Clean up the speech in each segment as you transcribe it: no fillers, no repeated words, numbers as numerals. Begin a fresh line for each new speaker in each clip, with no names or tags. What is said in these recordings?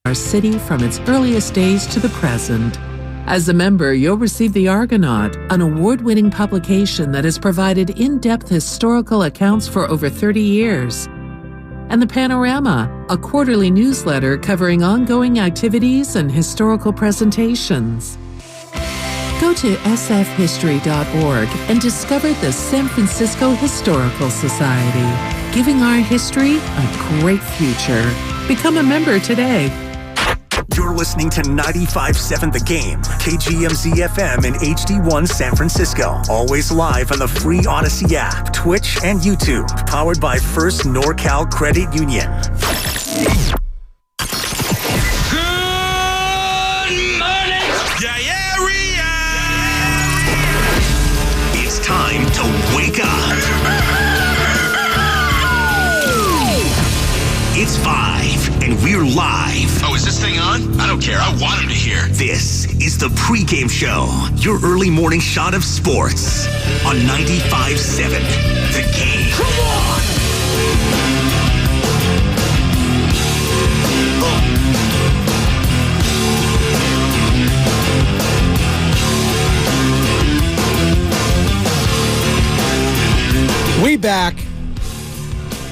Our city from its earliest days to the present. As a member, you'll receive The Argonaut, an award-winning publication that has provided in-depth historical accounts for over 30 years. And The Panorama, a quarterly newsletter covering ongoing activities and historical presentations. Go to sfhistory.org and discover the San Francisco Historical Society, giving our history a great future. Become a member today.
You're listening to 95.7 The Game, KGMZ-FM and HD1 San Francisco. Always live on the free Odyssey app, Twitch, and YouTube. Powered by First NorCal Credit Union.
Good morning, area.
It's time to wake up. It's 5, and we're live.
Oh, is this thing on? I don't care. I want him to hear.
This is the pregame show, your early morning shot of sports on 95.7 The Game.
Come on!
We back.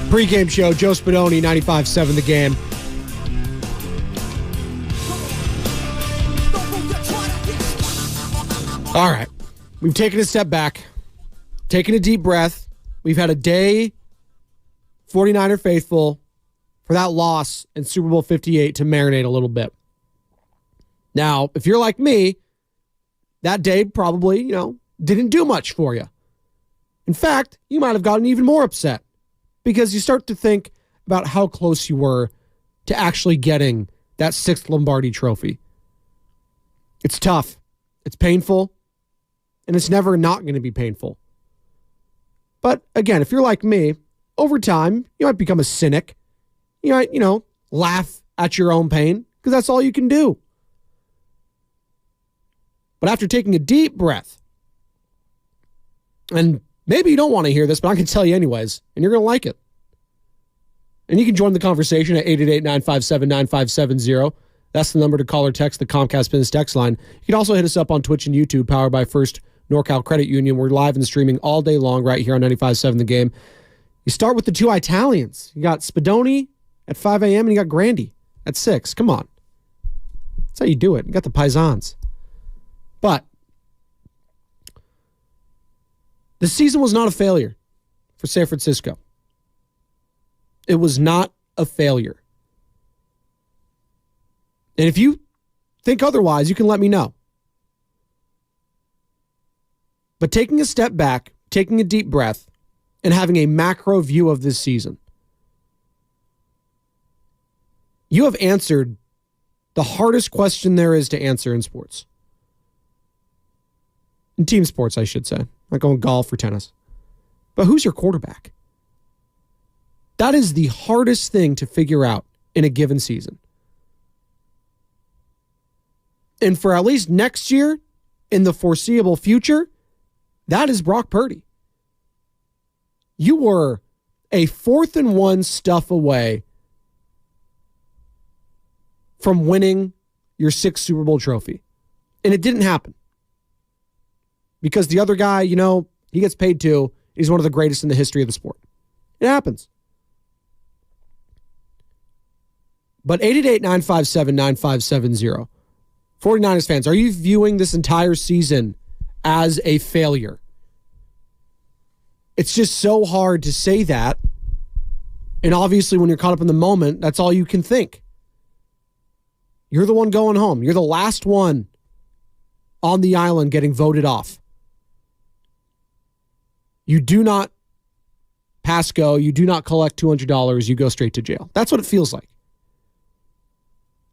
Pre-game show, Joe Spadoni, 95.7 The Game. All right. We've taken a step back, taken a deep breath. We've had a day, 49er faithful, for that loss in Super Bowl 58 to marinate a little bit. Now, if you're like me, that day probably, didn't do much for you. In fact, you might have gotten even more upset, because you start to think about how close you were to actually getting that 6th Lombardi trophy. It's tough. It's painful. And it's never not going to be painful. But again, if you're like me, over time, you might become a cynic. You might, laugh at your own pain, because that's all you can do. But after taking a deep breath, and maybe you don't want to hear this, but I can tell you anyways, and you're going to like it. And you can join the conversation at 888-957-9570. That's the number to call or text the Comcast Business text line. You can also hit us up on Twitch and YouTube, powered by First NorCal Credit Union. We're live and streaming all day long right here on 95.7 The Game. You start with the two Italians. You got Spadoni at 5 a.m. and you got Grandi at 6. Come on. That's how you do it. You got the Paisans. But the season was not a failure for San Francisco. It was not a failure. And if you think otherwise, you can let me know. But taking a step back, taking a deep breath, and having a macro view of this season, you have answered the hardest question there is to answer in sports. In team sports, I should say. Not going golf or tennis. But who's your quarterback? That is the hardest thing to figure out in a given season. And for at least next year, in the foreseeable future, that is Brock Purdy. You were a 4th and 1 stuff away from winning your 6th Super Bowl trophy. And it didn't happen. Because the other guy, he gets paid too. He's one of the greatest in the history of the sport. It happens. But 888-957-9570. 49ers fans, are you viewing this entire season as a failure? It's just so hard to say that. And obviously when you're caught up in the moment, that's all you can think. You're the one going home. You're the last one on the island getting voted off. You do not pass go. You do not collect $200. You go straight to jail. That's what it feels like.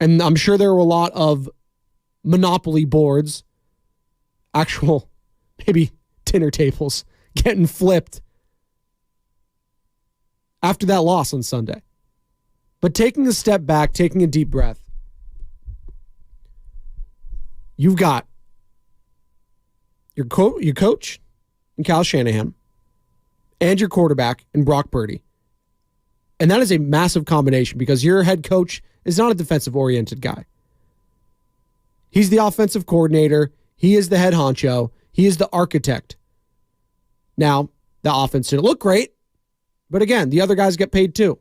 And I'm sure there were a lot of Monopoly boards, actual maybe dinner tables, getting flipped after that loss on Sunday. But taking a step back, taking a deep breath, you've got your coach in Kyle Shanahan and your quarterback in Brock Purdy. And that is a massive combination because your head coach is not a defensive-oriented guy. He's the offensive coordinator. He is the head honcho. He is the architect. Now, the offense didn't look great, but again, the other guys get paid too.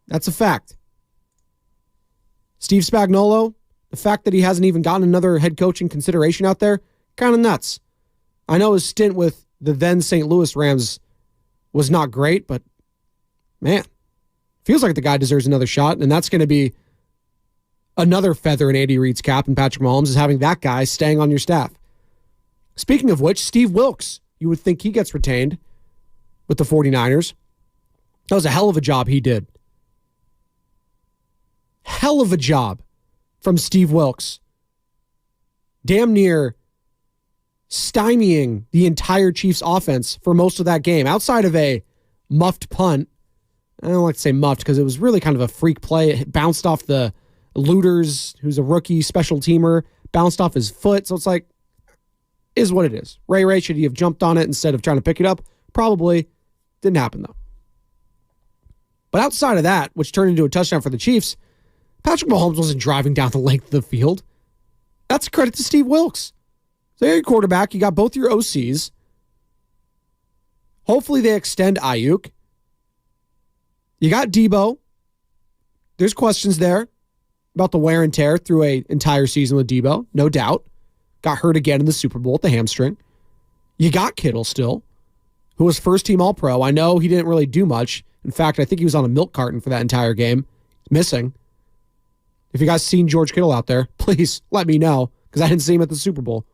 That's a fact. Steve Spagnuolo, the fact that he hasn't even gotten another head coaching consideration out there, kind of nuts. I know his stint with the then St. Louis Rams was not great, but man, feels like the guy deserves another shot, and that's going to be another feather in Andy Reid's cap and Patrick Mahomes is having that guy staying on your staff. Speaking of which, Steve Wilks, you would think he gets retained with the 49ers. That was a hell of a job he did. Hell of a job from Steve Wilks. Damn near stymieing the entire Chiefs offense for most of that game. Outside of a muffed punt. I don't like to say muffed because it was really kind of a freak play. It bounced off the Looters, who's a rookie special teamer, bounced off his foot. So it's like, is what it is. Ray, should he have jumped on it instead of trying to pick it up? Probably. Didn't happen, though. But outside of that, which turned into a touchdown for the Chiefs, Patrick Mahomes wasn't driving down the length of the field. That's a credit to Steve Wilks. So you're your quarterback. You got both your OCs. Hopefully they extend Ayuk. You got Debo. There's questions there about the wear and tear through an entire season with Debo. No doubt. Got hurt again in the Super Bowl with the hamstring. You got Kittle still, who was first-team All-Pro. I know he didn't really do much. In fact, I think he was on a milk carton for that entire game. Missing. If you guys seen George Kittle out there, please let me know, because I didn't see him at the Super Bowl.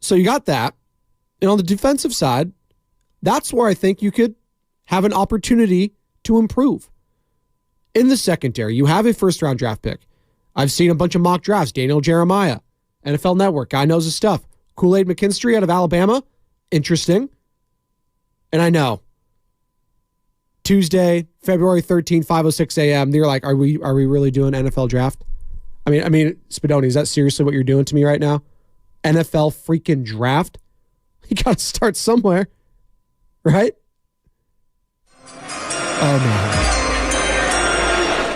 So you got that. And on the defensive side, that's where I think you could have an opportunity to improve. In the secondary, you have a first-round draft pick. I've seen a bunch of mock drafts. Daniel Jeremiah, NFL Network, guy knows his stuff. Kool-Aid McKinstry out of Alabama, interesting. And I know, Tuesday, February 13th, 5:06 a.m., you're like, are we really doing NFL draft? I mean, Spadoni, is that seriously what you're doing to me right now? NFL freaking draft? You got to start somewhere, right? Oh,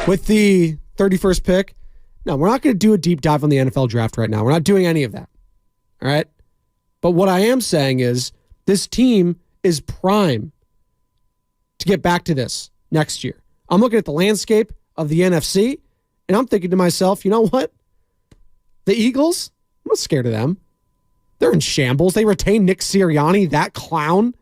no. With the 31st pick, no, we're not going to do a deep dive on the NFL draft right now. We're not doing any of that, all right? But what I am saying is this team is prime to get back to this next year. I'm looking at the landscape of the NFC, and I'm thinking to myself, you know what? The Eagles, I'm not scared of them. They're in shambles. They retained Nick Sirianni, that clown.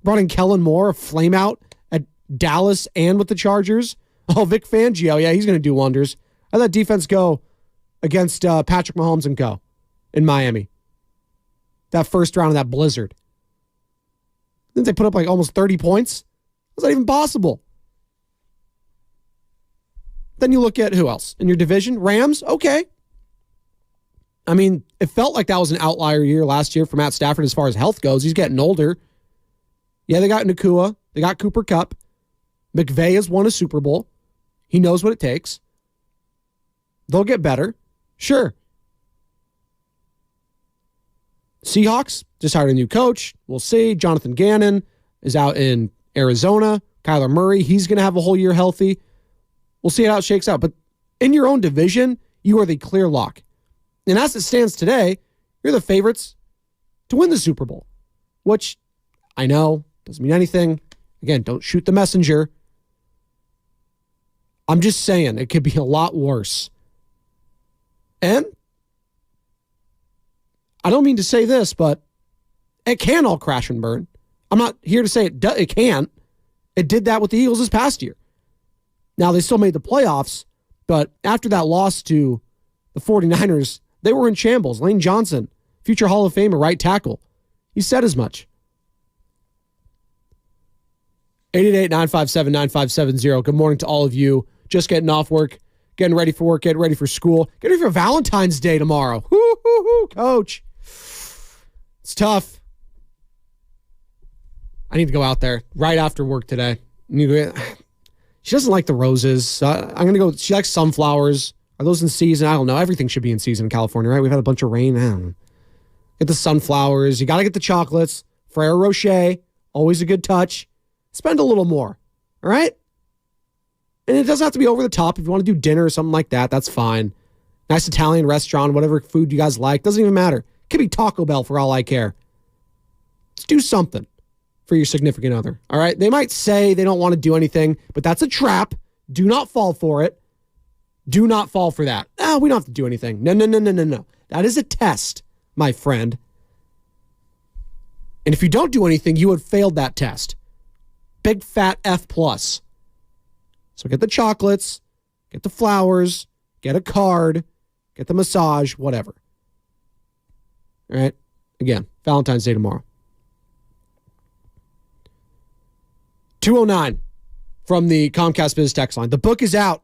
Brought in Kellen Moore, a flameout at Dallas and with the Chargers. Oh, Vic Fangio, yeah, he's going to do wonders. How'd that defense go against Patrick Mahomes and co. in Miami? That first round of that blizzard. Didn't they put up like almost 30 points? How's that even possible? Then you look at who else? In your division, Rams, okay. I mean, it felt like that was an outlier year last year for Matt Stafford as far as health goes. He's getting older. Yeah, they got Nakua. They got Cooper Kupp. McVay has won a Super Bowl. He knows what it takes. They'll get better. Sure. Seahawks just hired a new coach. We'll see. Jonathan Gannon is out in Arizona. Kyler Murray, he's going to have a whole year healthy. We'll see how it shakes out. But in your own division, you are the clear lock. And as it stands today, you're the favorites to win the Super Bowl, which I know doesn't mean anything. Again, don't shoot the messenger. I'm just saying it could be a lot worse. And I don't mean to say this, but it can all crash and burn. I'm not here to say it can't. It did that with the Eagles this past year. Now, they still made the playoffs, but after that loss to the 49ers, they were in shambles. Lane Johnson, future Hall of Famer, right tackle. He said as much. 888-957-9570. Good morning to all of you. Just getting off work, getting ready for work, getting ready for school, getting ready for Valentine's Day tomorrow. Woo, coach. It's tough. I need to go out there right after work today. She doesn't like the roses. I'm going to go. She likes sunflowers. Are those in season? I don't know. Everything should be in season in California, right? We've had a bunch of rain. I don't know. Get the sunflowers. You got to get the chocolates. Ferrero Rocher, always a good touch. Spend a little more, all right? And it doesn't have to be over the top. If you want to do dinner or something like that, that's fine. Nice Italian restaurant, whatever food you guys like, doesn't even matter. It could be Taco Bell for all I care. Let's do something for your significant other, all right? They might say they don't want to do anything, but that's a trap. Do not fall for it. Do not fall for that. We don't have to do anything. No. That is a test, my friend. And if you don't do anything, you have failed that test. Big fat F+. So get the chocolates, get the flowers, get a card, get the massage, whatever. All right? Again, Valentine's Day tomorrow. 209 from the Comcast Biz text line. The book is out.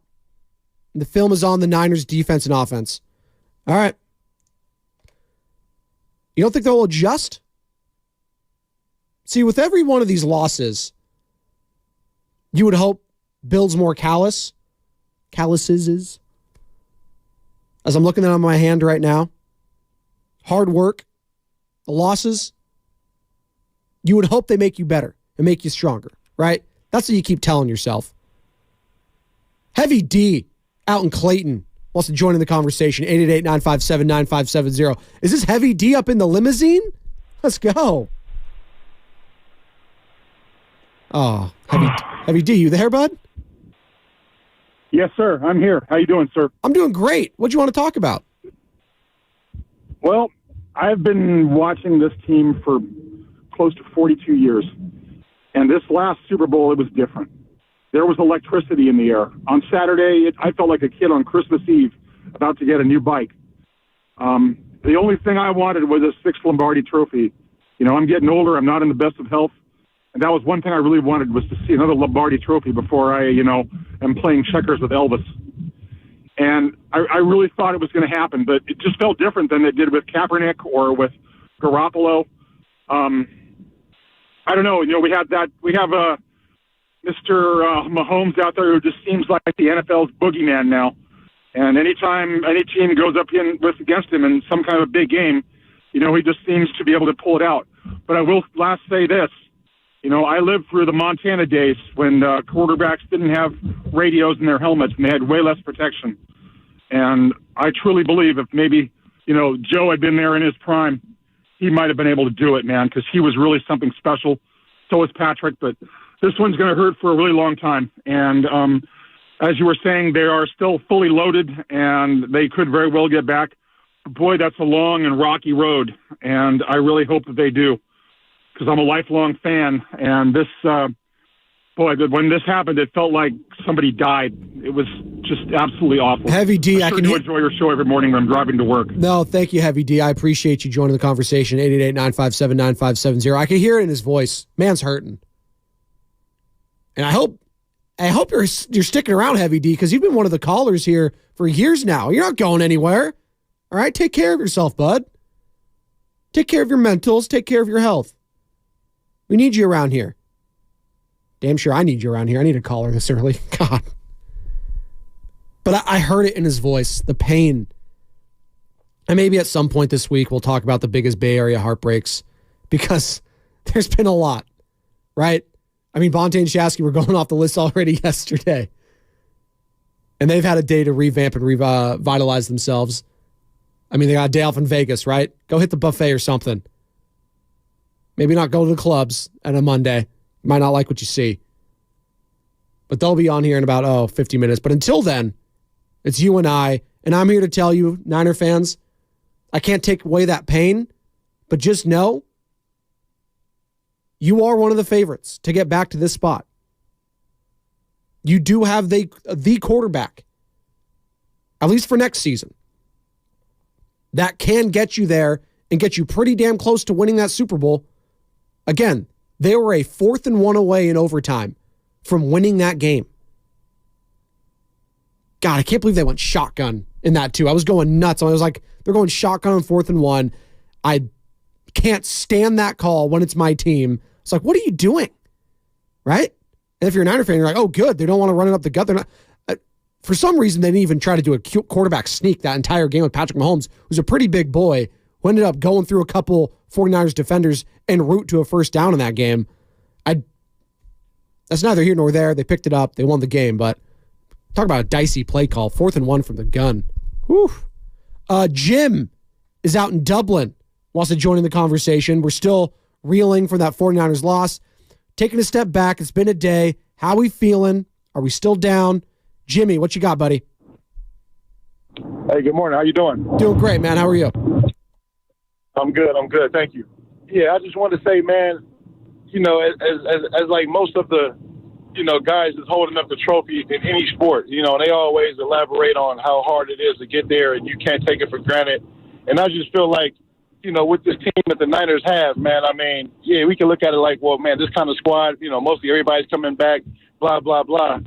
The film is on the Niners defense and offense. All right. You don't think they'll adjust? See, with every one of these losses, you would hope builds more calluses. As I'm looking at my hand right now, hard work, the losses, you would hope they make you better and make you stronger, right? That's what you keep telling yourself. Heavy D out in Clayton wants to join in the conversation. 888-957-9570. Is this Heavy D up in the limousine? Let's go. Oh, Heavy D, you there, bud?
Yes, sir. I'm here. How you doing, sir?
I'm doing great. What do you want to talk about?
Well, I've been watching this team for close to 42 years. And this last Super Bowl, it was different. There was electricity in the air. On Saturday, I felt like a kid on Christmas Eve about to get a new bike. The only thing I wanted was a 6th Lombardi trophy. You know, I'm getting older. I'm not in the best of health. And that was one thing I really wanted, was to see another Lombardi trophy before I, am playing checkers with Elvis. And I really thought it was going to happen, but it just felt different than it did with Kaepernick or with Garoppolo. I don't know. We have Mr. Mahomes out there who just seems like the NFL's boogeyman now. And anytime any team goes up against him in some kind of a big game, he just seems to be able to pull it out. But I will last say this. I lived through the Montana days when quarterbacks didn't have radios in their helmets and they had way less protection. And I truly believe if maybe, Joe had been there in his prime, he might have been able to do it, man, because he was really something special. So is Patrick, but this one's going to hurt for a really long time. And as you were saying, they are still fully loaded and they could very well get back. Boy, that's a long and rocky road. And I really hope that they do, because I'm a lifelong fan. And this, when this happened, it felt like somebody died. It was just absolutely awful.
Heavy D,
I do enjoy your show every morning when I'm driving to work.
No, thank you, Heavy D. I appreciate you joining the conversation. 888-957-9570. I can hear it in his voice. Man's hurting. And I hope you're sticking around, Heavy D, because you've been one of the callers here for years now. You're not going anywhere. All right? Take care of yourself, bud. Take care of your mentals. Take care of your health. We need you around here. Damn sure I need you around here. I need a caller this early. God. But I heard it in his voice, the pain. And maybe at some point this week we'll talk about the biggest Bay Area heartbreaks, because there's been a lot, right? I mean, Bonte and Shasky were going off the list already yesterday. And they've had a day to revamp and revitalize themselves. I mean, they got a day off in Vegas, right? Go hit the buffet or something. Maybe not go to the clubs on a Monday. You might not like what you see. But they'll be on here in about, 50 minutes. But until then, it's you and I. And I'm here to tell you, Niner fans, I can't take away that pain. But just know, you are one of the favorites to get back to this spot. You do have the quarterback, at least for next season, that can get you there and get you pretty damn close to winning that Super Bowl. Again, they were a 4th and 1 away in overtime from winning that game. God, I can't believe they went shotgun in that too. I was going nuts. I was like, they're going shotgun on 4th and 1. I can't stand that call when it's my team. It's like, what are you doing? Right? And if you're a Niner fan, you're like, oh, good. They don't want to run it up the gut. They're not. For some reason, they didn't even try to do a quarterback sneak that entire game with Patrick Mahomes, who's a pretty big boy, who ended up going through a couple 49ers defenders en route to a first down in that game. That's neither here nor there. They picked it up. They won the game, but talk about a dicey play call. 4th and 1 from the gun. Whew. Jim is out in Dublin. Wants to join in the conversation. We're still reeling from that 49ers loss. Taking a step back. It's been a day. How we feeling? Are we still down? Jimmy, what you got, buddy?
Hey, good morning. How you doing?
Doing great, man. How are you?
I'm good. Thank you. Yeah, I just wanted to say, man, as like most of the, guys that's holding up the trophy in any sport, they always elaborate on how hard it is to get there and you can't take it for granted. And I just feel like, with this team that the Niners have, man, I mean, yeah, we can look at it like, well, man, this kind of squad, mostly everybody's coming back, blah, blah, blah.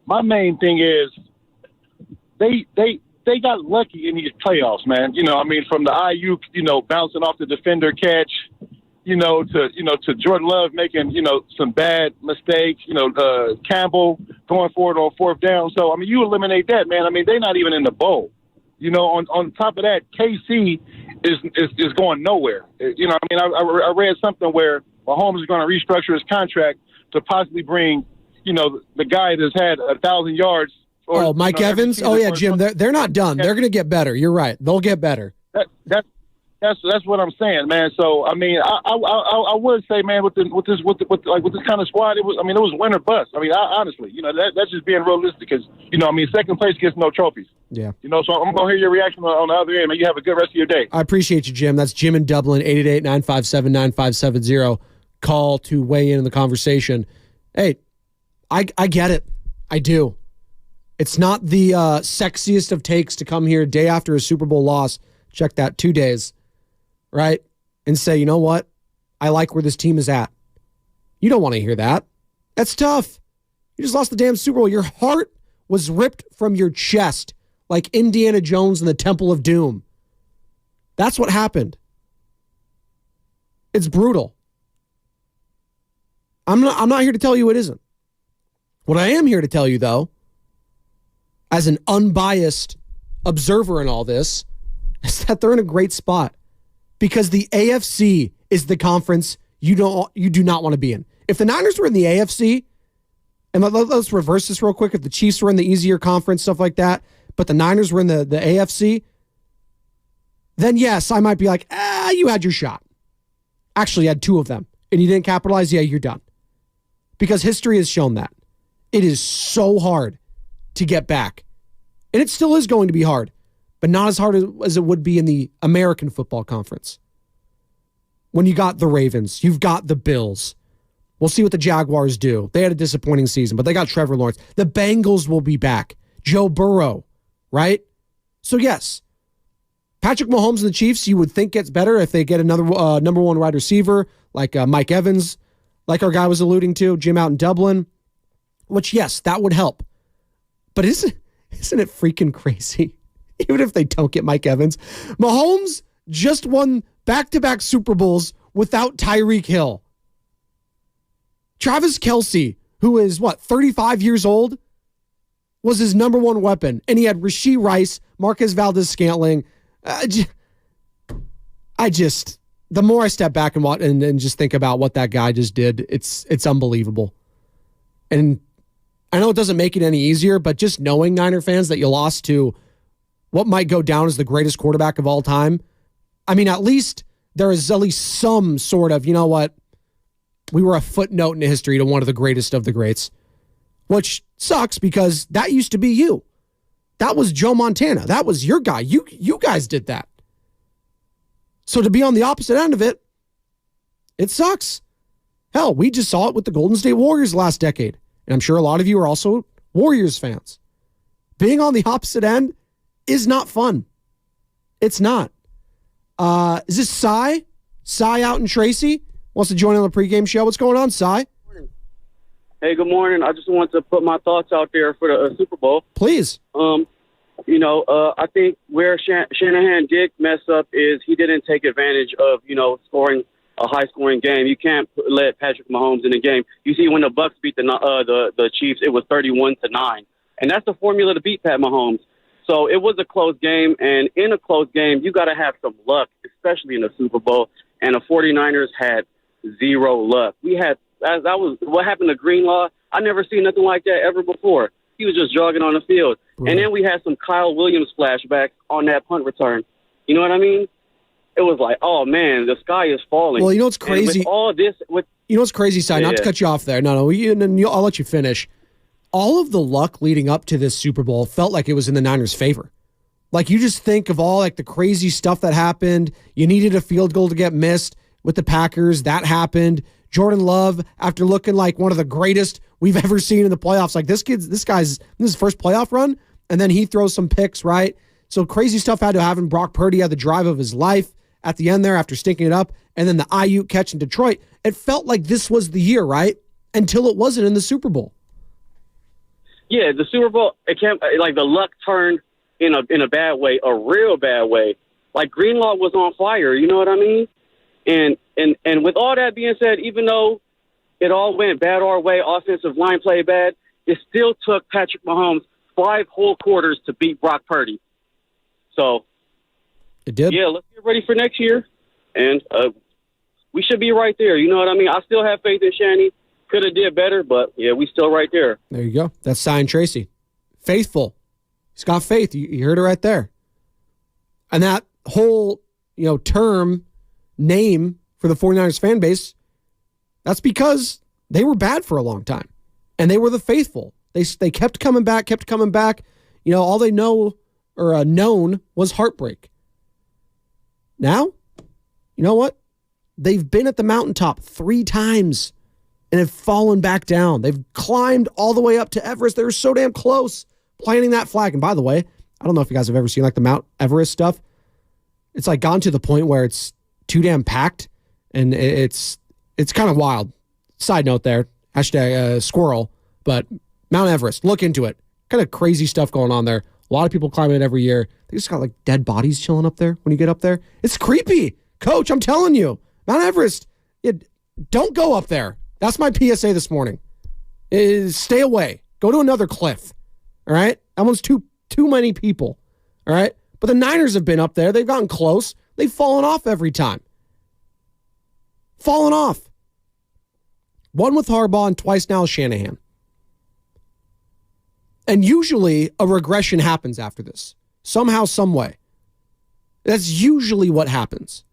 My main thing is they got lucky in these playoffs, man. From the Ayuk, bouncing off the defender catch, to Jordan Love making, some bad mistakes, Campbell going forward on 4th down. So, you eliminate that, man. They're not even in the bowl. On top of that, KC is going nowhere. I read something where Mahomes is going to restructure his contract to possibly bring, the guy that's had 1,000 yards.
Mike Evans? Oh, yeah, Jim, they're not done. They're going to get better. You're right. They'll get better.
That's what I'm saying, man. So I would say, man, with this kind of squad, it was win or bust. Honestly, that's just being realistic because second place gets no trophies.
Yeah.
So I'm gonna hear your reaction on the other end, man. You have a good rest of your day.
I appreciate you, Jim. That's Jim in Dublin, 888-957-9570. Call to weigh in the conversation. Hey, I get it. I do. It's not the sexiest of takes to come here day after a Super Bowl loss. Check that, 2 days. Right? And say, you know what? I like where this team is at. You don't want to hear that. That's tough. You just lost the damn Super Bowl. Your heart was ripped from your chest like Indiana Jones in the Temple of Doom. That's what happened. It's brutal. I'm not here to tell you it isn't. What I am here to tell you, though, as an unbiased observer in all this, is that they're in a great spot. Because the AFC is the conference you do not want to be in. If the Niners were in the AFC, and let's reverse this real quick. If the Chiefs were in the easier conference, stuff like that, but the Niners were in the AFC, then yes, I might be like, you had your shot. Actually, you had 2 of them, and you didn't capitalize, yeah, you're done. Because history has shown that. It is so hard to get back. And it still is going to be hard. But not as hard as it would be in the American Football Conference. When you got the Ravens, you've got the Bills. We'll see what the Jaguars do. They had a disappointing season, but they got Trevor Lawrence. The Bengals will be back. Joe Burrow, right? So yes, Patrick Mahomes and the Chiefs, you would think gets better if they get another number 1 wide receiver like Mike Evans, like our guy was alluding to, Jim out in Dublin, which yes, that would help. But isn't it freaking crazy? Even if they don't get Mike Evans. Mahomes just won back-to-back Super Bowls without Tyreek Hill. Travis Kelce, who is, 35 years old, was his number 1 weapon. And he had Rashee Rice, Marquez Valdez-Scantling. The more I step back and just think about what that guy just did, it's unbelievable. And I know it doesn't make it any easier, but just knowing, Niner fans, that you lost to what might go down as the greatest quarterback of all time, at least there is at least some sort of, you know what, we were a footnote in history to one of the greatest of the greats, which sucks because that used to be you. That was Joe Montana. That was your guy. You guys did that. So to be on the opposite end of it, it sucks. Hell, we just saw it with the Golden State Warriors last decade. And I'm sure a lot of you are also Warriors fans. Being on the opposite end is not fun. It's not. Is this Cy? Cy out in Tracy? Wants to join on the pregame show. What's going on, Cy?
Hey, good morning. I just want to put my thoughts out there for the Super Bowl.
Please.
I think where Shanahan did mess up is he didn't take advantage of, scoring a high-scoring game. You can't let Patrick Mahomes in the game. You see, when the Bucs beat the Chiefs, it was 31-9. And that's the formula to beat Pat Mahomes. So it was a close game, and in a close game, you got to have some luck, especially in the Super Bowl. And the 49ers had zero luck. That was what happened to Greenlaw. I never seen nothing like that ever before. He was just jogging on the field. And then we had some Kyle Williams flashbacks on that punt return. You know what I mean? It was like, oh, man, the sky is falling.
Well, you know what's crazy?
With all this,
you know what's crazy, Si? Not to cut you off there. No, I'll let you finish. All of the luck leading up to this Super Bowl felt like it was in the Niners' favor. Like, you just think of all like the crazy stuff that happened. You needed a field goal to get missed with the Packers. That happened. Jordan Love, after looking like one of the greatest we've ever seen in the playoffs, like this is his first playoff run, and then he throws some picks, right? So crazy stuff had to happen. Brock Purdy had the drive of his life at the end there after stinking it up, and then the Ayuk catch in Detroit. It felt like this was the year, right? Until it wasn't in the Super Bowl.
Yeah, the Super Bowl, it can't, like, the luck turned in a bad way, a real bad way. Like, Greenlaw was on fire, you know what I mean? And with all that being said, even though it all went bad our way, offensive line played bad, it still took Patrick Mahomes 5 whole quarters to beat Brock Purdy. So,
it did.
Yeah, let's get ready for next year. And we should be right there, you know what I mean? I still have faith in Shanny. Could have did better, but, yeah, we still right there.
There you go. That's Cy Tracy. Faithful. He's got faith. You heard it right there. And that whole, term, name for the 49ers fan base, that's because they were bad for a long time. And they were the faithful. They kept coming back. All they know or known was heartbreak. Now, you know what? They've been at the mountaintop 3 times and have fallen back down. They've climbed all the way up to Everest. They were so damn close planting that flag. And by the way, I don't know if you guys have ever seen like the Mount Everest stuff. It's like gone to the point where it's too damn packed, and it's kind of wild. Side note there, hashtag squirrel, but Mount Everest, look into it. Kind of crazy stuff going on there. A lot of people climbing it every year. They just got like dead bodies chilling up there when you get up there. It's creepy. Coach, I'm telling you, Mount Everest, don't go up there. That's my PSA this morning. Stay away. Go to another cliff. All right? That one's too many people. All right? But the Niners have been up there. They've gotten close. They've fallen off every time. Fallen off. One with Harbaugh and twice now with Shanahan. And usually a regression happens after this. Somehow, some way. That's usually what happens.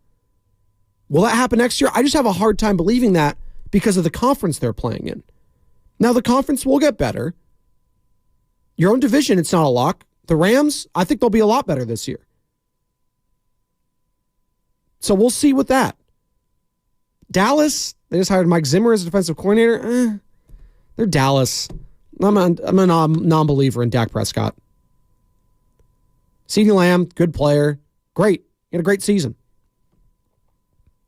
Will that happen next year? I just have a hard time believing that because of the conference they're playing in. Now, the conference will get better. Your own division, it's not a lock. The Rams, I think they'll be a lot better this year. So we'll see with that. Dallas, they just hired Mike Zimmer as a defensive coordinator. They're Dallas. I'm a non-believer in Dak Prescott. CeeDee Lamb, good player. Great. He had a great season.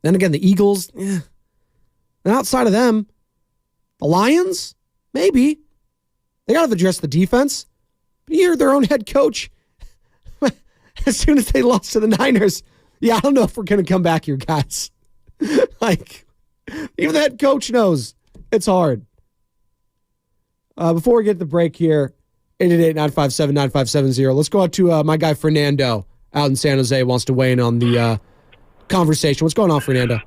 Then again, the Eagles, And outside of them, the Lions, maybe. They got to address the defense. But you hear their own head coach, as soon as they lost to the Niners, I don't know if we're going to come back here, guys. Like, even the head coach knows it's hard. Before we get to the break here, 888-957-9570. Let's go out to my guy Fernando out in San Jose. Wants to weigh in on the conversation. What's going on, Fernando?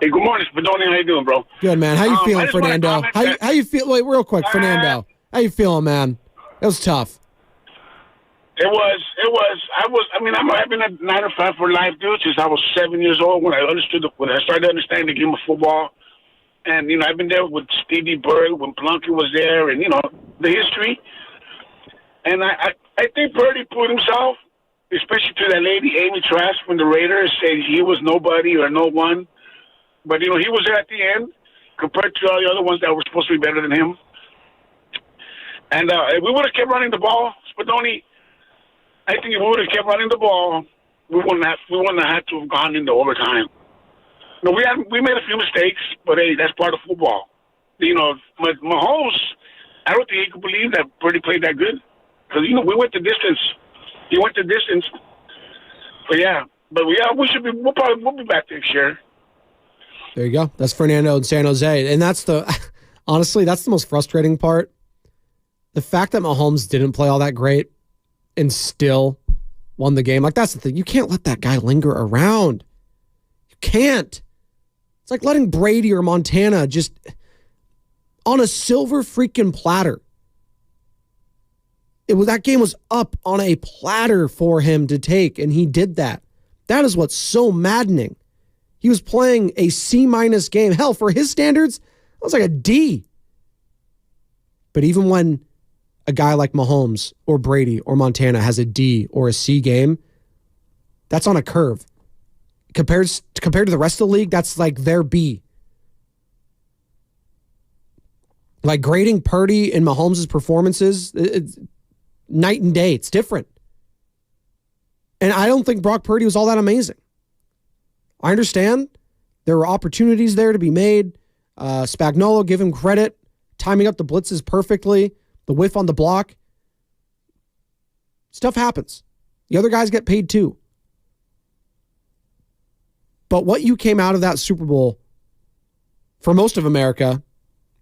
Hey, good morning, Spadoni. How you doing, bro?
Good, man. How you feeling, Fernando? How you feel? Wait, real quick, Fernando. How you feeling, man? It was tough.
It was. I've been a Niner fan for life, dude, since I was 7 years old when I started to understand the game of football. And, I've been there with Stevie Bird when Plunky was there and, the history. And I think Purdy put himself, especially to that lady, Amy Trask from the Raiders, said he was nobody or no one. But, he was there at the end compared to all the other ones that were supposed to be better than him. And if we would have kept running the ball, Spadoni, I think if we would have kept running the ball, we wouldn't have had to have gone into overtime. No, we made a few mistakes, but hey, that's part of football. Mahomes, I don't think he could believe that Purdy played that good because we went the distance. He went the distance. But we'll be back next year.
There you go. That's Fernando in San Jose, and honestly, that's the most frustrating part. The fact that Mahomes didn't play all that great and still won the game. Like, that's the thing. You can't let that guy linger around. You can't. It's like letting Brady or Montana just on a silver freaking platter. That game was up on a platter for him to take, and he did that. That is what's so maddening. He was playing a C- game. Hell, for his standards, that was like a D. But even when a guy like Mahomes or Brady or Montana has a D or a C game, that's on a curve. Compared to the rest of the league, that's like their B. Like grading Purdy and Mahomes' performances, it's night and day. It's different. And I don't think Brock Purdy was all that amazing. I understand there were opportunities there to be made. Spagnuolo, give him credit. Timing up the blitzes perfectly. The whiff on the block. Stuff happens. The other guys get paid too. But what you came out of that Super Bowl, for most of America,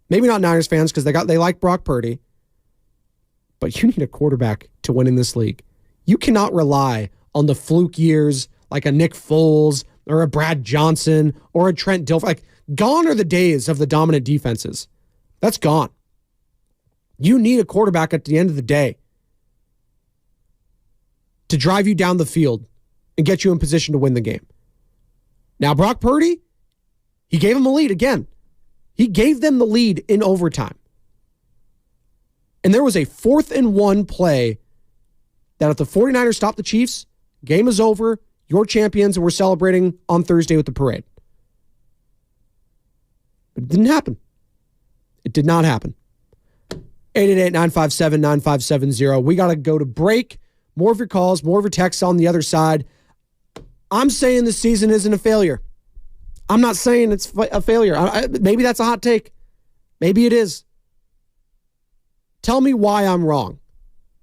maybe not Niners fans because they like Brock Purdy, but you need a quarterback to win in this league. You cannot rely on the fluke years like a Nick Foles or a Brad Johnson or a Trent Dilfer. Like, gone are the days of the dominant defenses. That's gone. You need a quarterback at the end of the day to drive you down the field and get you in position to win the game. Now, Brock Purdy, he gave him a lead again. He gave them the lead in overtime. And there was a 4th and 1 play that if the 49ers stopped the Chiefs, game is over, you're champions, and we're celebrating on Thursday with the parade. But it didn't happen. It did not happen. 888-957-9570. We got to go to break. More of your calls, more of your texts on the other side. I'm saying this season isn't a failure. I'm not saying it's a failure. Maybe that's a hot take. Maybe it is. Tell me why I'm wrong.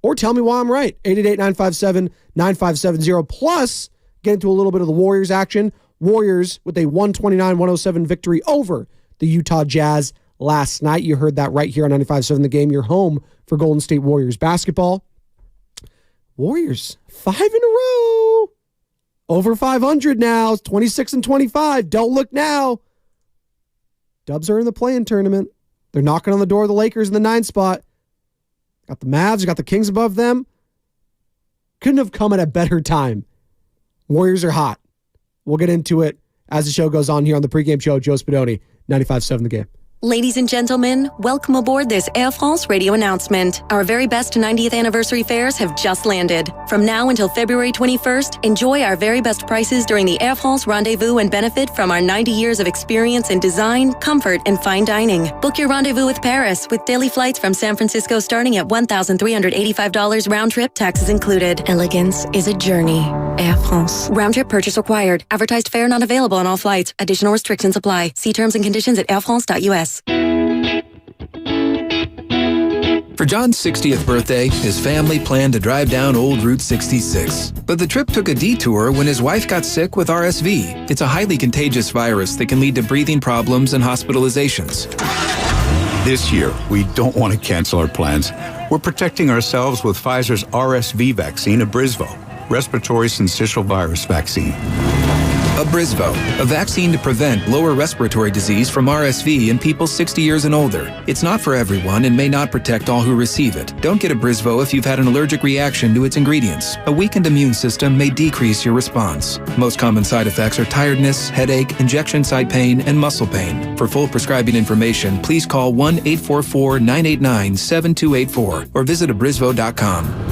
Or tell me why I'm right. 888-957-9570. Plus, get into a little bit of the Warriors action. Warriors with a 129-107 victory over the Utah Jazz last night. You heard that right here on 95.7 The Game. Your home for Golden State Warriors basketball. Warriors, 5 in a row. Over 500 now. It's 26-25. Don't look now. Dubs are in the play-in tournament. They're knocking on the door of the Lakers in the 9 spot. Got the Mavs, got the Kings above them. Couldn't have come at a better time. Warriors are hot. We'll get into it as the show goes on here on the pregame show. Joe Spadoni, 95.7 The Game.
Ladies and gentlemen, welcome aboard this Air France radio announcement. Our very best 90th anniversary fares have just landed. From now until February 21st, enjoy our very best prices during the Air France rendezvous and benefit from our 90 years of experience in design, comfort, and fine dining. Book your rendezvous with Paris with daily flights from San Francisco starting at $1,385 round trip, taxes included. Elegance is a journey. Air France. Round trip purchase required. Advertised fare not available on all flights. Additional restrictions apply. See terms and conditions at airfrance.us.
For John's 60th birthday, his family planned to drive down Old Route 66. But the trip took a detour when his wife got sick with RSV. It's a highly contagious virus that can lead to breathing problems and hospitalizations.
This year, we don't want to cancel our plans. We're protecting ourselves with Pfizer's RSV vaccine, Abrysvo, respiratory syncytial virus vaccine.
Abrysvo, a vaccine to prevent lower respiratory disease from RSV in people 60 years and older. It's not for everyone and may not protect all who receive it. Don't get Abrysvo if you've had an allergic reaction to its ingredients. A weakened immune system may decrease your response. Most common side effects are tiredness, headache, injection site pain, and muscle pain. For full prescribing information, please call 1-844-989-7284 or visit abrysvo.com.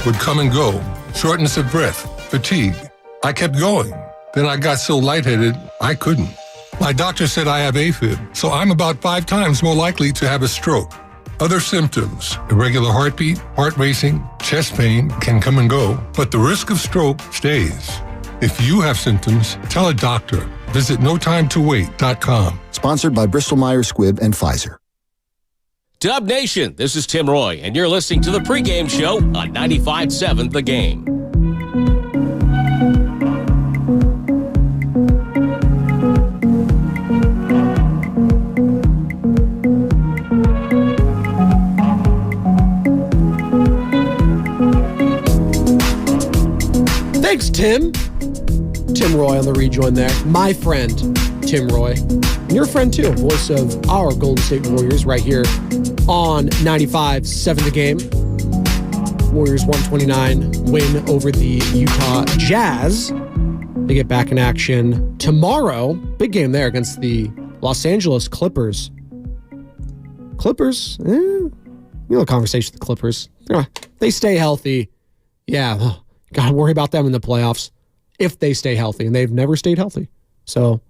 would come and go. Shortness of breath, fatigue. I kept going. Then I got so lightheaded, I couldn't. My doctor said I have AFib, so I'm about 5 times more likely to have a stroke. Other symptoms, irregular heartbeat, heart racing, chest pain can come and go, but the risk of stroke stays. If you have symptoms, tell a doctor. Visit notimetowait.com.
Sponsored by Bristol-Myers Squibb and Pfizer.
Dub Nation, this is Tim Roy, and you're listening to the pregame show on 95.7 The Game.
Thanks, Tim. Tim Roy on the rejoin there. My friend, Tim Roy. And your friend, too. Voice of our Golden State Warriors right here on 95.7 The Game. Warriors 129 win over the Utah Jazz. They get back in action tomorrow. Big game there against the Los Angeles Clippers. Clippers? Conversation with the Clippers. They stay healthy. Yeah, got to worry about them in the playoffs if they stay healthy, and they've never stayed healthy. So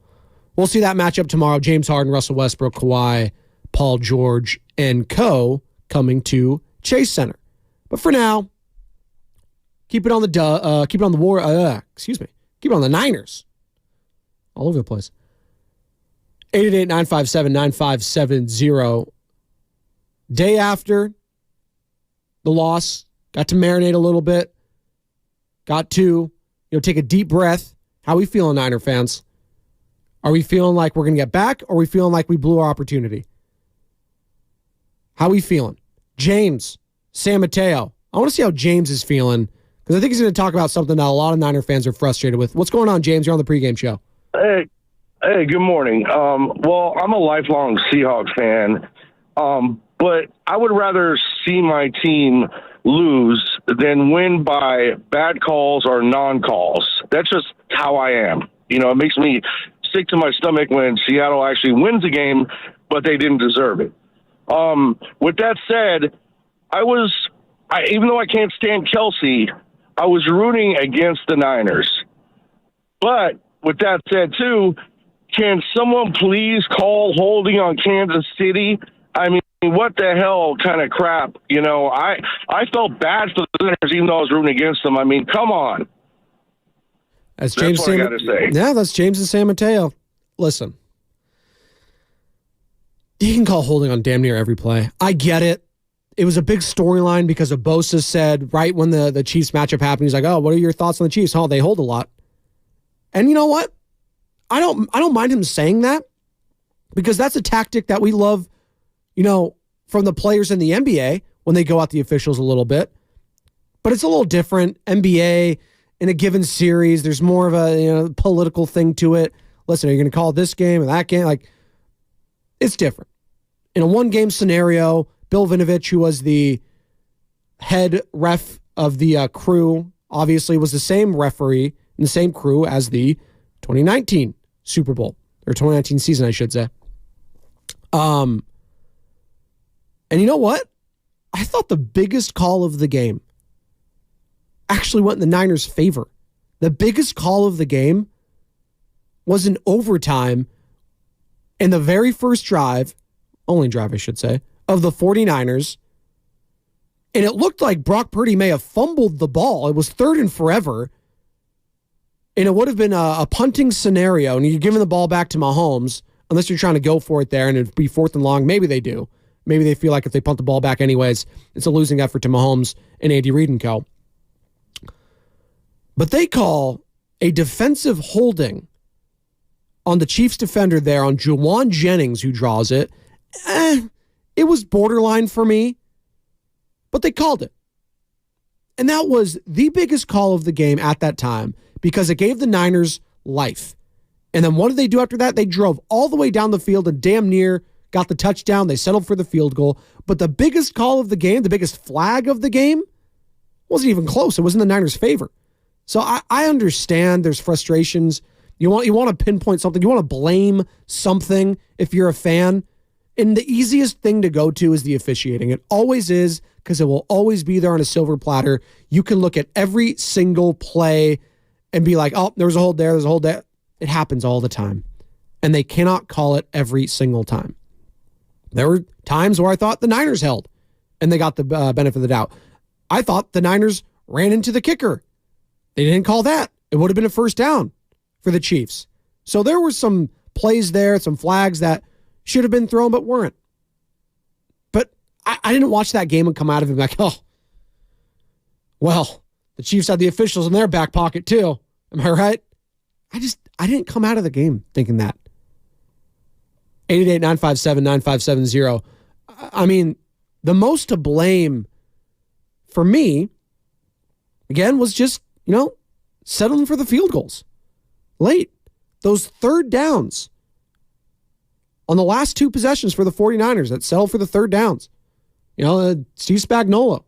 we'll see that matchup tomorrow. James Harden, Russell Westbrook, Kawhi, Paul George, and co. coming to Chase Center. But for now, keep it on the Niners. All over the place. 888-957-9570. Day after the loss, got to marinate a little bit. Got to, take a deep breath. How we feeling, Niner fans? Are we feeling like we're going to get back, or are we feeling like we blew our opportunity? How we feeling? James, San Mateo. I want to see how James is feeling, because I think he's going to talk about something that a lot of Niner fans are frustrated with. What's going on, James? You're on the pregame show.
Hey, good morning. Well, I'm a lifelong Seahawks fan, but I would rather see my team lose than win by bad calls or non-calls. That's just how I am. It makes me sick to my stomach when Seattle actually wins a game, but they didn't deserve it. With that said, even though I can't stand Kelsey, I was rooting against the Niners. But with that said, too, can someone please call holding on Kansas City? I mean, what the hell kind of crap? I felt bad for the Niners even though I was rooting against them. I mean, come on.
That's James.
That's what I got to say.
Yeah, that's James and San Mateo. Listen, you can call holding on damn near every play. I get it. It was a big storyline because of Bosa said right when the Chiefs matchup happened, he's like, "Oh, what are your thoughts on the Chiefs? Oh, they hold a lot." And you know what? I don't mind him saying that, because that's a tactic that we love. From the players in the NBA when they go at the officials a little bit. But it's a little different. NBA, in a given series, there's more of a political thing to it. Listen, are you going to call this game or that game? It's different. In a one-game scenario, Bill Vinovich, who was the head ref of the crew, obviously was the same referee and the same crew as the 2019 Super Bowl, or 2019 season, I should say. And you know what? I thought the biggest call of the game actually went in the Niners' favor. The biggest call of the game was in overtime in the very first drive, only drive I should say, of the 49ers. And it looked like Brock Purdy may have fumbled the ball. It was 3rd and forever. And it would have been a punting scenario. And you're giving the ball back to Mahomes, unless you're trying to go for it there and it'd be 4th and long. Maybe they do. Maybe they feel like if they punt the ball back anyways, it's a losing effort to Mahomes and Andy Reid and co. But they call a defensive holding on the Chiefs defender there on Juwan Jennings, who draws it. It was borderline for me, but they called it. And that was the biggest call of the game at that time, because it gave the Niners life. And then what did they do after that? They drove all the way down the field and damn near got the touchdown. They settled for the field goal. But the biggest call of the game, the biggest flag of the game, wasn't even close. It was in the Niners' favor. So I understand there's frustrations. You want to pinpoint something. You want to blame something if you're a fan. And the easiest thing to go to is the officiating. It always is, because it will always be there on a silver platter. You can look at every single play and be like, oh, there's a hold there, there's a hold there. It happens all the time. And they cannot call it every single time. There were times where I thought the Niners held, and they got the benefit of the doubt. I thought the Niners ran into the kicker. They didn't call that. It would have been a first down for the Chiefs. So there were some plays there, some flags that should have been thrown but weren't. But I didn't watch that game and come out of it like, oh, well, the Chiefs had the officials in their back pocket too. Am I right? I didn't come out of the game thinking that. 888-957-9570. I mean, the most to blame for me, again, was just, settling for the field goals late. Those third downs on the last two possessions for the 49ers that settled for the third downs. Steve Spagnuolo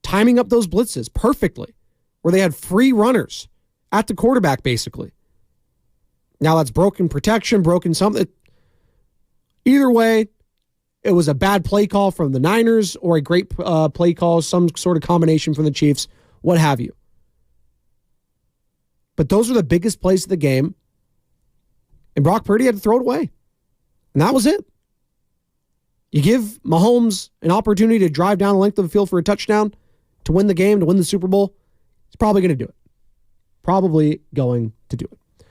timing up those blitzes perfectly where they had free runners at the quarterback, basically. Now that's broken protection, broken something. Either way, it was a bad play call from the Niners or a great play call, some sort of combination from the Chiefs, what have you. But those were the biggest plays of the game. And Brock Purdy had to throw it away. And that was it. You give Mahomes an opportunity to drive down the length of the field for a touchdown, to win the game, to win the Super Bowl, he's probably going to do it. Probably going to do it.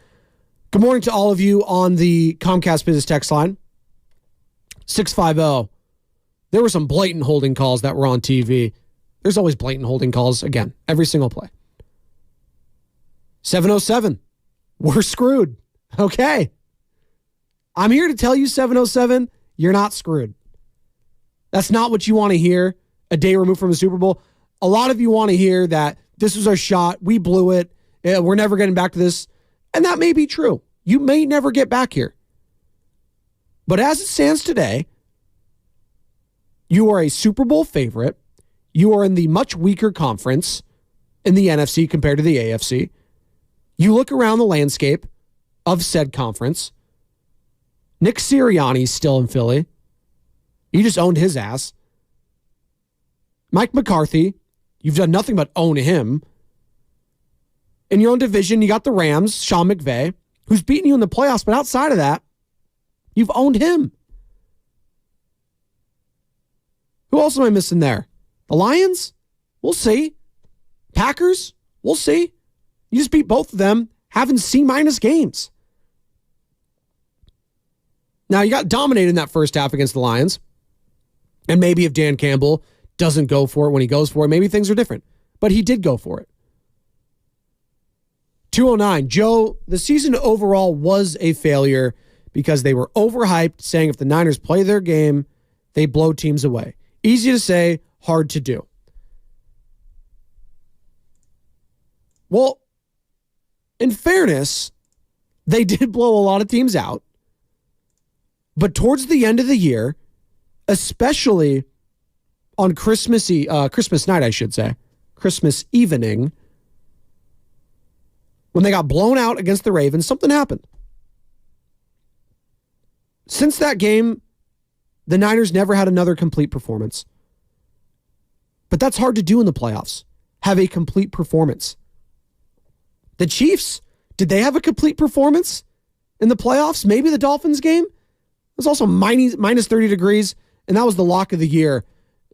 Good morning to all of you on the Comcast Business Text line. 650. There were some blatant holding calls that were on TV. There's always blatant holding calls, again, every single play. 707. We're screwed. Okay. I'm here to tell you, 707, you're not screwed. That's not what you want to hear a day removed from the Super Bowl. A lot of you want to hear that this was our shot. We blew it. We're never getting back to this. And that may be true. You may never get back here. But as it stands today, you are a Super Bowl favorite. You are in the much weaker conference in the NFC compared to the AFC. You look around the landscape of said conference. Nick Sirianni's still in Philly. You just owned his ass. Mike McCarthy, you've done nothing but own him. In your own division, you got the Rams, Sean McVay, who's beaten you in the playoffs, but outside of that, you've owned him. Who else am I missing there? The Lions? We'll see. Packers? We'll see. You just beat both of them, having C- games. Now, you got dominated in that first half against the Lions. And maybe if Dan Campbell doesn't go for it when he goes for it, maybe things are different. But he did go for it. 209. Joe, the season overall was a failure because they were overhyped, saying if the Niners play their game, they blow teams away. Easy to say, hard to do. Well, in fairness, they did blow a lot of teams out. But towards the end of the year, especially on Christmas night, I should say, Christmas evening, when they got blown out against the Ravens, something happened. Since that game, the Niners never had another complete performance. But that's hard to do in the playoffs. Have a complete performance. The Chiefs, did they have a complete performance in the playoffs? Maybe the Dolphins game? It was also minus 30 degrees, and that was the lock of the year.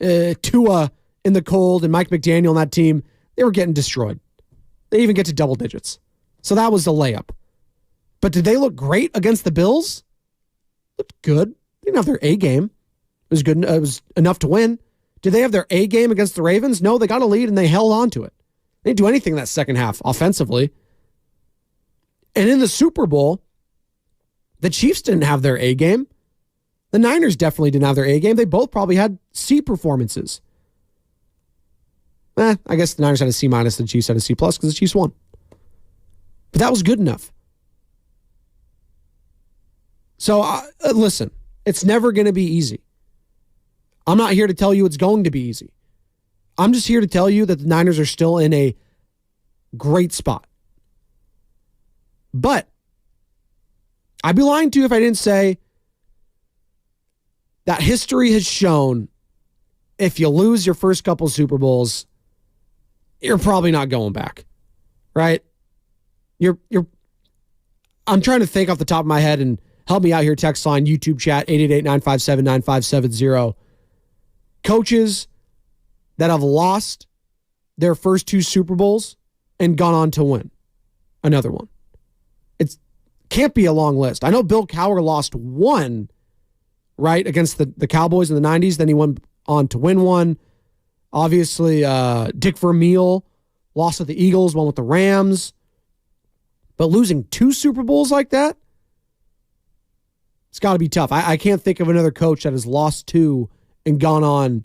Tua in the cold and Mike McDaniel and that team, they were getting destroyed. They even get to double digits. So that was the layup. But did they look great against the Bills? Looked good. They didn't have their A game. It was good. It was enough to win. Did they have their A game against the Ravens? No, they got a lead and they held on to it. They didn't do anything in that second half offensively. And in the Super Bowl, the Chiefs didn't have their A game. The Niners definitely didn't have their A game. They both probably had C performances. I guess the Niners had a C minus, the Chiefs had a C plus because the Chiefs won. But that was good enough. So listen, it's never going to be easy. I'm not here to tell you it's going to be easy. I'm just here to tell you that the Niners are still in a great spot. But I'd be lying to you if I didn't say that history has shown if you lose your first couple Super Bowls, you're probably not going back, right? I'm trying to think off the top of my head, and help me out here, text line, YouTube chat, 888-957-9570. Coaches that have lost their first 2 Super Bowls and gone on to win another one. It can't be a long list. I know Bill Cowher lost 1, right, against the Cowboys in the 90s. Then he went on to win 1. Obviously, Dick Vermeil lost with the Eagles, won with the Rams. But losing 2 Super Bowls like that, it's got to be tough. I can't think of another coach that has lost 2 and gone on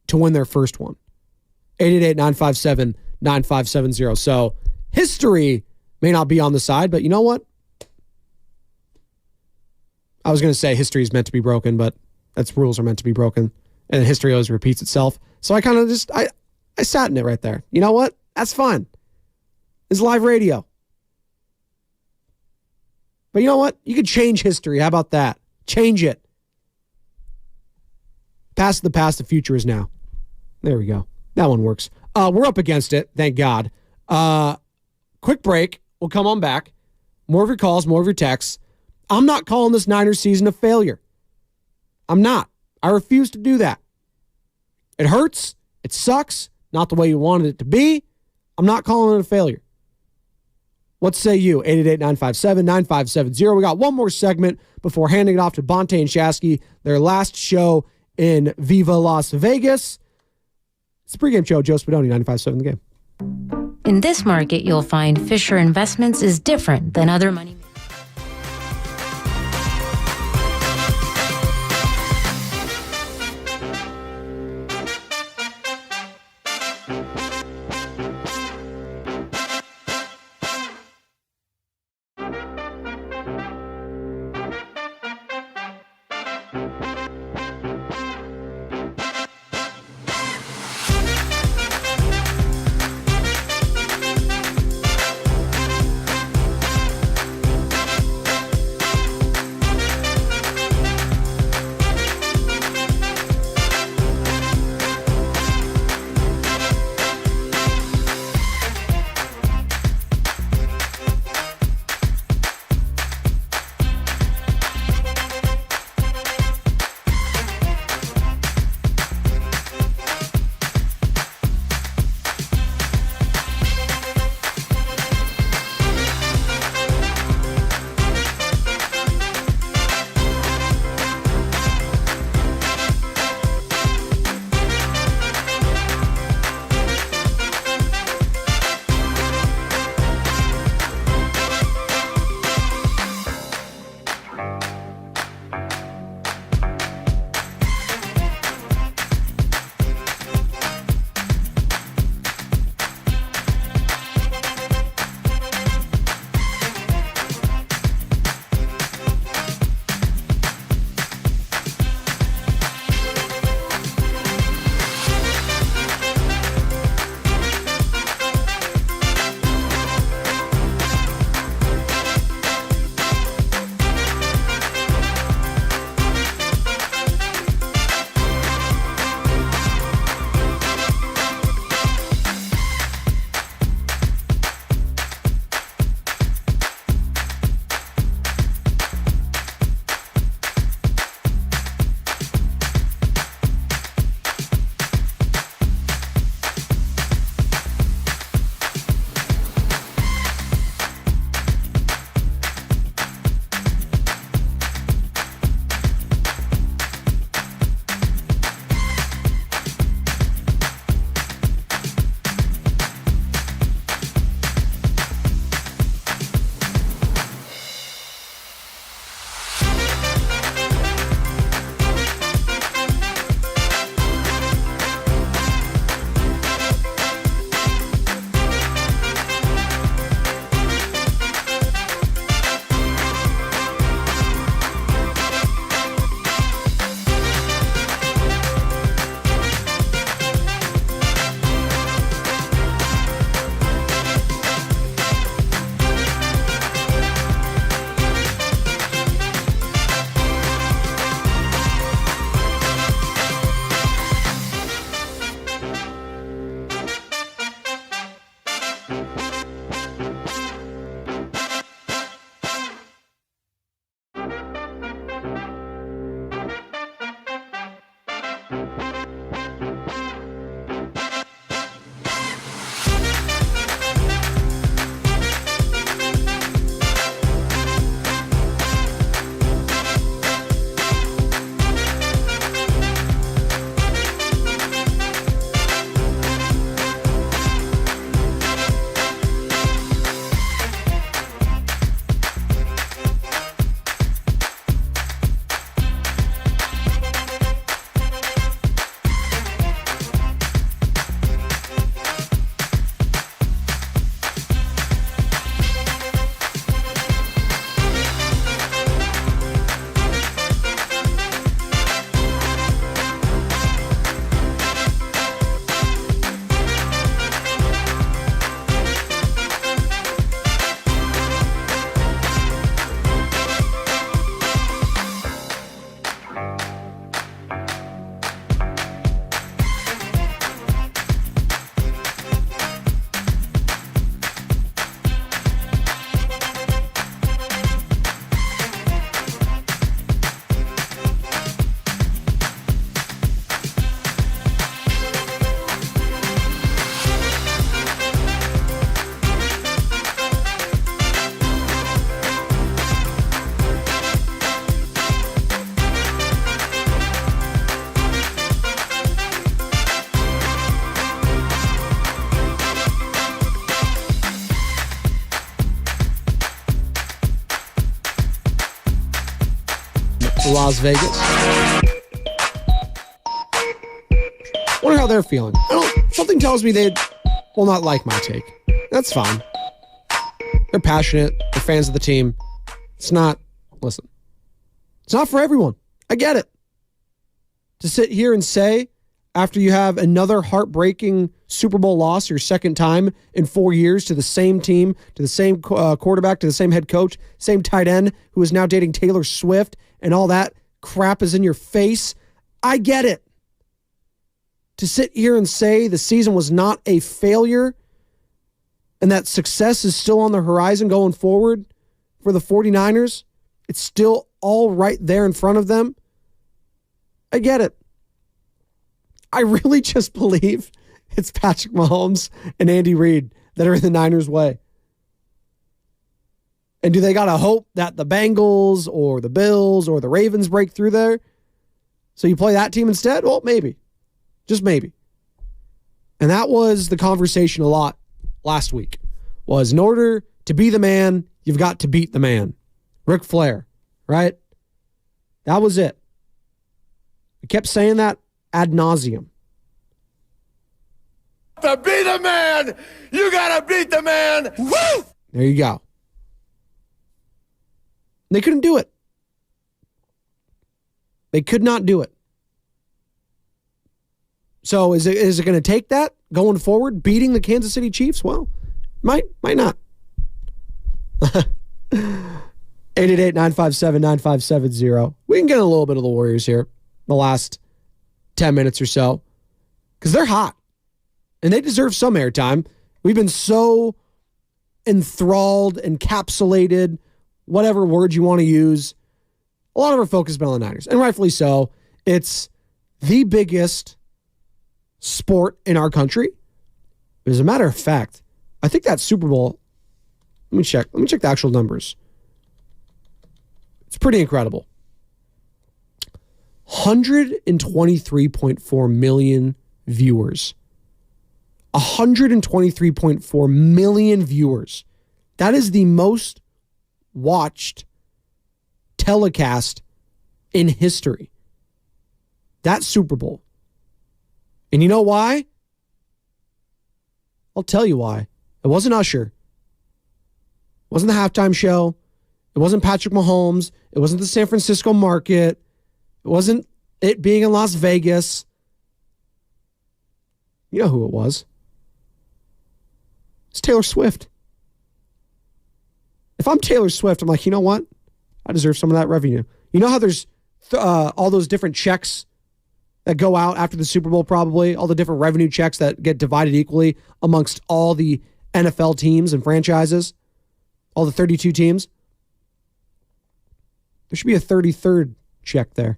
to win their first one. 888-957-9570. So history may not be on the side, but you know what? I was going to say history is meant to be broken, but that's rules are meant to be broken, and history always repeats itself. So I kind of just, I sat in it right there. You know what? That's fine. It's live radio. But you know what? You could change history. How about that? Change it. Past is the past, the future is now. There we go. That one works. We're up against it, thank God. Quick break. We'll come on back. More of your calls, more of your texts. I'm not calling this Niners season a failure. I'm not. I refuse to do that. It hurts. It sucks. Not the way you wanted it to be. I'm not calling it a failure. What say you? 888-957-9570. We got one more segment before handing it off to Bonte and Shasky, their last show in Viva Las Vegas. It's the pregame show, Joe Spadoni, 95.7 The Game.
In this market, you'll find Fisher Investments is different than other money.
Las Vegas. Wonder how they're feeling. Something tells me they will not like my take. That's fine. They're passionate. They're fans of the team. It's not for everyone. I get it. To sit here and say, after you have another heartbreaking Super Bowl loss, your second time in 4 years, to the same team, to the same quarterback, to the same head coach, same tight end who is now dating Taylor Swift, and all that crap is in your face. I get it. To sit here and say the season was not a failure and that success is still on the horizon going forward for the 49ers, it's still all right there in front of them. I get it. I really just believe it's Patrick Mahomes and Andy Reid that are in the Niners' way. And do they got to hope that the Bengals or the Bills or the Ravens break through there? So you play that team instead? Well, maybe. Just maybe. And that was the conversation a lot last week. Was in order to be the man, you've got to beat the man. Ric Flair, right? That was it. We kept saying that ad nauseum.
To be the man, you gotta beat the man. Woo!
There you go. They couldn't do it. They could not do it. So is it going to take that going forward, beating the Kansas City Chiefs? Well, might not. 888-957-9570. We can get a little bit of the Warriors here the last 10 minutes or so because they're hot and they deserve some airtime. We've been so enthralled, encapsulated, whatever word you want to use. A lot of our focus has been on the Niners, and rightfully so. It's the biggest sport in our country. As a matter of fact, I think that Super Bowl, let me check the actual numbers. It's pretty incredible. 123.4 million viewers. 123.4 million viewers. That is the most watched telecast in history. That Super Bowl. And you know why? I'll tell you why. It wasn't Usher. It wasn't the halftime show. It wasn't Patrick Mahomes. It wasn't the San Francisco market. It wasn't it being in Las Vegas. You know who it was. It's Taylor Swift. If I'm Taylor Swift, I'm like, you know what? I deserve some of that revenue. You know how there's all those different checks that go out after the Super Bowl, probably? All the different revenue checks that get divided equally amongst all the NFL teams and franchises? All the 32 teams? There should be a 33rd check there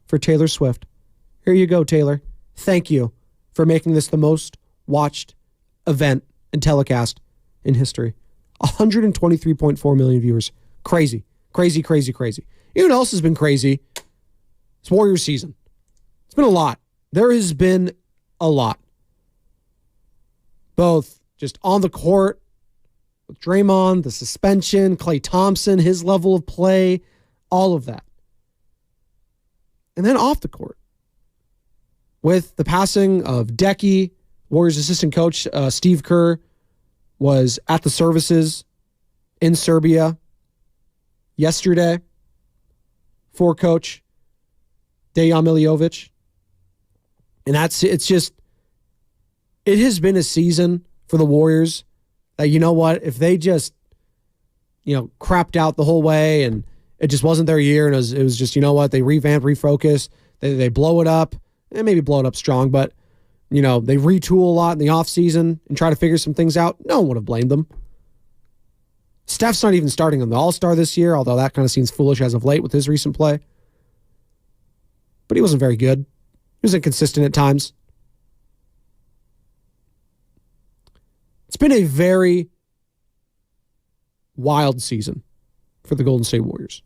for Taylor Swift. Here you go, Taylor. Thank you for making this the most watched event and telecast in history. 123.4 million viewers. Crazy. Crazy, crazy, crazy. You know what else has been crazy? It's Warriors season. It's been a lot. There has been a lot. Both just on the court, with Draymond, the suspension, Klay Thompson, his level of play, all of that. And then off the court, with the passing of Decky, Warriors assistant coach Steve Kerr was at the services in Serbia yesterday for coach Dejan Miljovic. And it has been a season for the Warriors that, you know what, if they just, crapped out the whole way and it just wasn't their year and it was just, you know what, they revamp, refocus, they blow it up, and maybe blow it up strong, but, they retool a lot in the offseason and try to figure some things out, no one would have blamed them. Steph's not even starting on the All-Star this year, although that kind of seems foolish as of late with his recent play. But he wasn't very good. He was inconsistent at times. It's been a very wild season for the Golden State Warriors.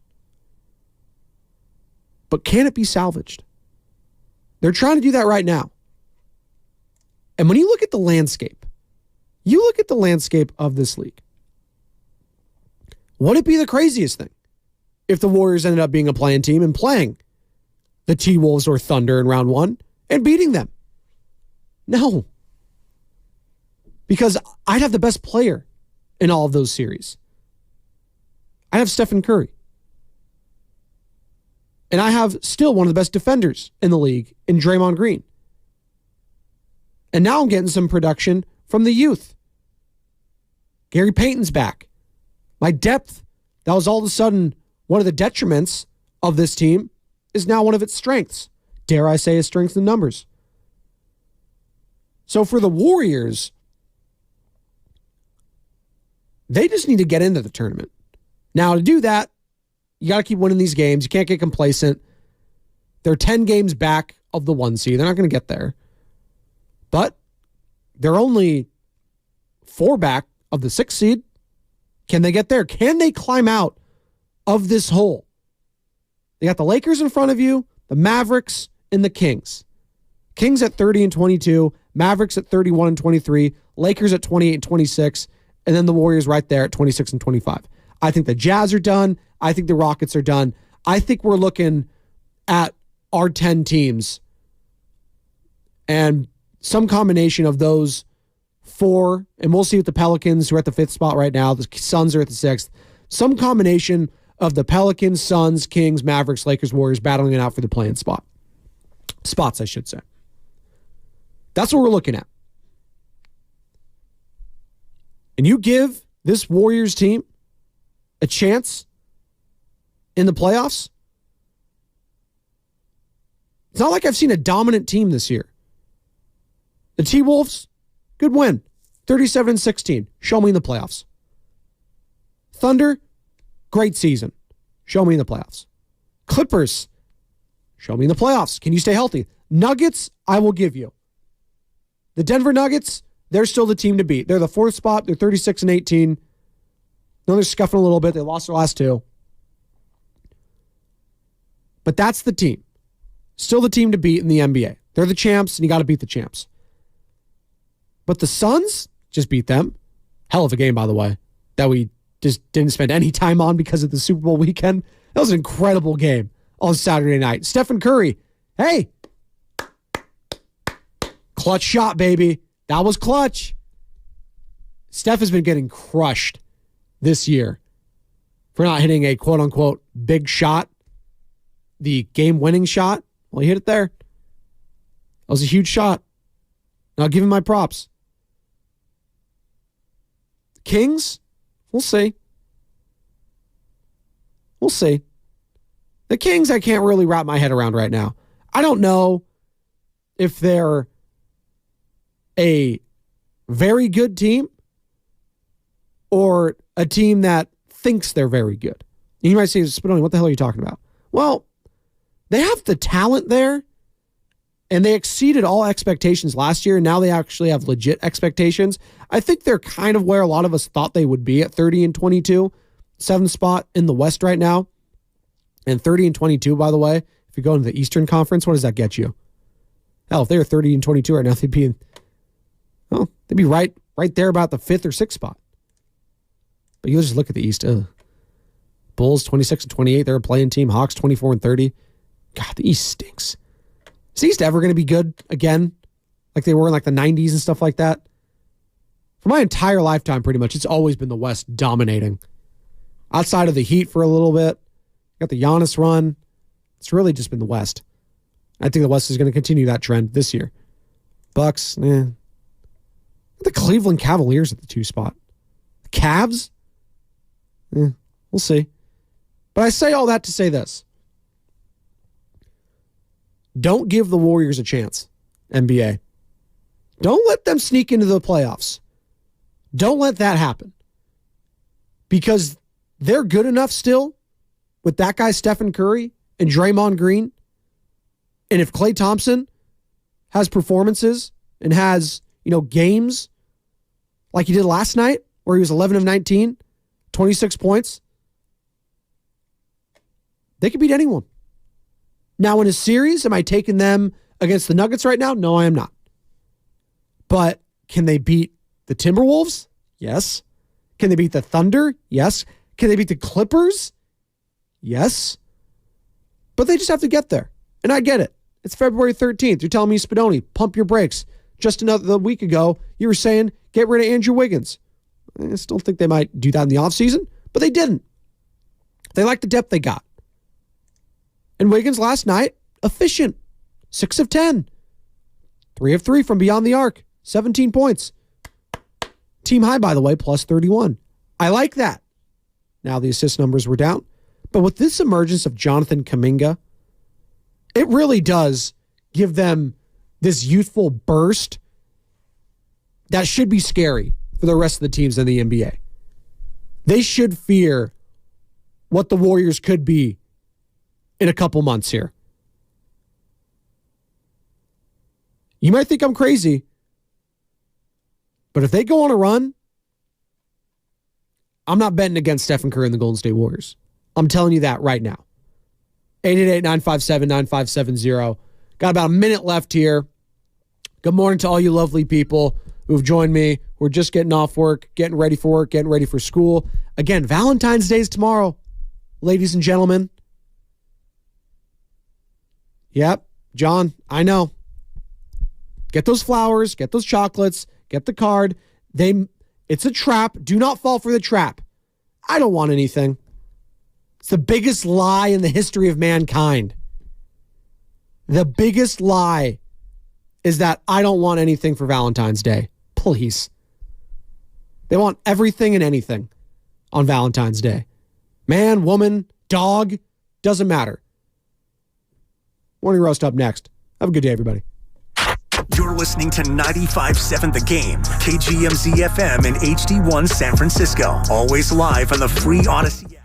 But can it be salvaged? They're trying to do that right now. And when you look at the landscape, of this league, would it be the craziest thing if the Warriors ended up being a play-in team and playing the T-Wolves or Thunder in round one and beating them? No. Because I'd have the best player in all of those series. I have Stephen Curry. And I have still one of the best defenders in the league in Draymond Green. And now I'm getting some production from the youth. Gary Payton's back. My depth, that was all of a sudden one of the detriments of this team, is now one of its strengths. Dare I say, a strength in numbers. So for the Warriors, they just need to get into the tournament. Now, to do that, you got to keep winning these games. You can't get complacent. They're 10 games back of the 1 seed. They're not going to get there. But they're only 4 back of the 6 seed. Can they get there? Can they climb out of this hole? They got the Lakers in front of you, the Mavericks, and the Kings. Kings at 30 and 22, Mavericks at 31 and 23, Lakers at 28 and 26, and then the Warriors right there at 26 and 25. I think the Jazz are done. I think the Rockets are done. I think we're looking at our 10 teams and some combination of those 4, and we'll see with the Pelicans, who are at the 5th spot right now. The Suns are at the 6th. Some combination of the Pelicans, Suns, Kings, Mavericks, Lakers, Warriors battling it out for the play-in spots, I should say. That's what we're looking at. And you give this Warriors team a chance in the playoffs. It's not like I've seen a dominant team this year. The T-Wolves, good win. 37-16. Show me in the playoffs. Thunder, great season. Show me in the playoffs. Clippers, show me in the playoffs. Can you stay healthy? Nuggets, I will give you. The Denver Nuggets, they're still the team to beat. They're the 4th spot. They're 36 and 18. No, they're scuffing a little bit. They lost their last 2. But that's the team. Still the team to beat in the NBA. They're the champs, and you got to beat the champs. But the Suns, just beat them. Hell of a game, by the way, that we just didn't spend any time on because of the Super Bowl weekend. That was an incredible game on Saturday night. Stephen Curry, hey, clutch shot, baby. That was clutch. Steph has been getting crushed this year for not hitting a quote-unquote big shot, the game-winning shot. Well, he hit it there. That was a huge shot. And I'll give him my props. Kings, we'll see. We'll see. The Kings, I can't really wrap my head around right now. I don't know if they're a very good team or a team that thinks they're very good. And you might say, Spinoni, what the hell are you talking about? Well, they have the talent there And they exceeded all expectations last year, and now they actually have legit expectations. I think they're kind of where a lot of us thought they would be at 30-22, 7th spot in the West right now. And 30-22, by the way, if you go into the Eastern Conference, what does that get you? Hell, if they were 30-22 right now, they'd be right there about the 5th or 6th spot. But you just look at the East. Bulls 26-28, they're a playing team. Hawks 24-30. God, the East stinks. Is the East ever going to be good again? Like they were in like the 90s and stuff like that? For my entire lifetime, pretty much, it's always been the West dominating. Outside of the Heat for a little bit. Got the Giannis run. It's really just been the West. I think the West is going to continue that trend this year. Bucks, The Cleveland Cavaliers at the 2 spot. The Cavs? We'll see. But I say all that to say this. Don't give the Warriors a chance, NBA. Don't let them sneak into the playoffs. Don't let that happen. Because they're good enough still with that guy Stephen Curry and Draymond Green. And if Klay Thompson has performances and has, games like he did last night where he was 11 of 19, 26 points, they could beat anyone. Now, in a series, am I taking them against the Nuggets right now? No, I am not. But can they beat the Timberwolves? Yes. Can they beat the Thunder? Yes. Can they beat the Clippers? Yes. But they just have to get there. And I get it. It's February 13th. You're telling me, Spadoni, pump your brakes. Just another week ago, you were saying, get rid of Andrew Wiggins. I still think they might do that in the offseason, but they didn't. They like the depth they got. And Wiggins last night, efficient. 6 of 10. 3 of 3 from beyond the arc. 17 points. Team high, by the way, plus 31. I like that. Now the assist numbers were down. But with this emergence of Jonathan Kuminga, it really does give them this youthful burst that should be scary for the rest of the teams in the NBA. They should fear what the Warriors could be in a couple months here. You might think I'm crazy, but if they go on a run, I'm not betting against Stephen Curry and the Golden State Warriors. I'm telling you that right now. 888-957-9570. Got about a minute left here. Good morning to all you lovely people who've joined me. We're just getting off work, getting ready for work, getting ready for school. Again, Valentine's Day is tomorrow, ladies and gentlemen. Yep, John, I know. Get those flowers, get those chocolates, get the card. It's a trap. Do not fall for the trap. I don't want anything. It's the biggest lie in the history of mankind. The biggest lie is that I don't want anything for Valentine's Day. Please. They want everything and anything on Valentine's Day. Man, woman, dog, doesn't matter. Morning Roast up next. Have a good day, everybody.
You're listening to 95.7 The Game, KGMZ FM and HD1 San Francisco. Always live on the free Odyssey app.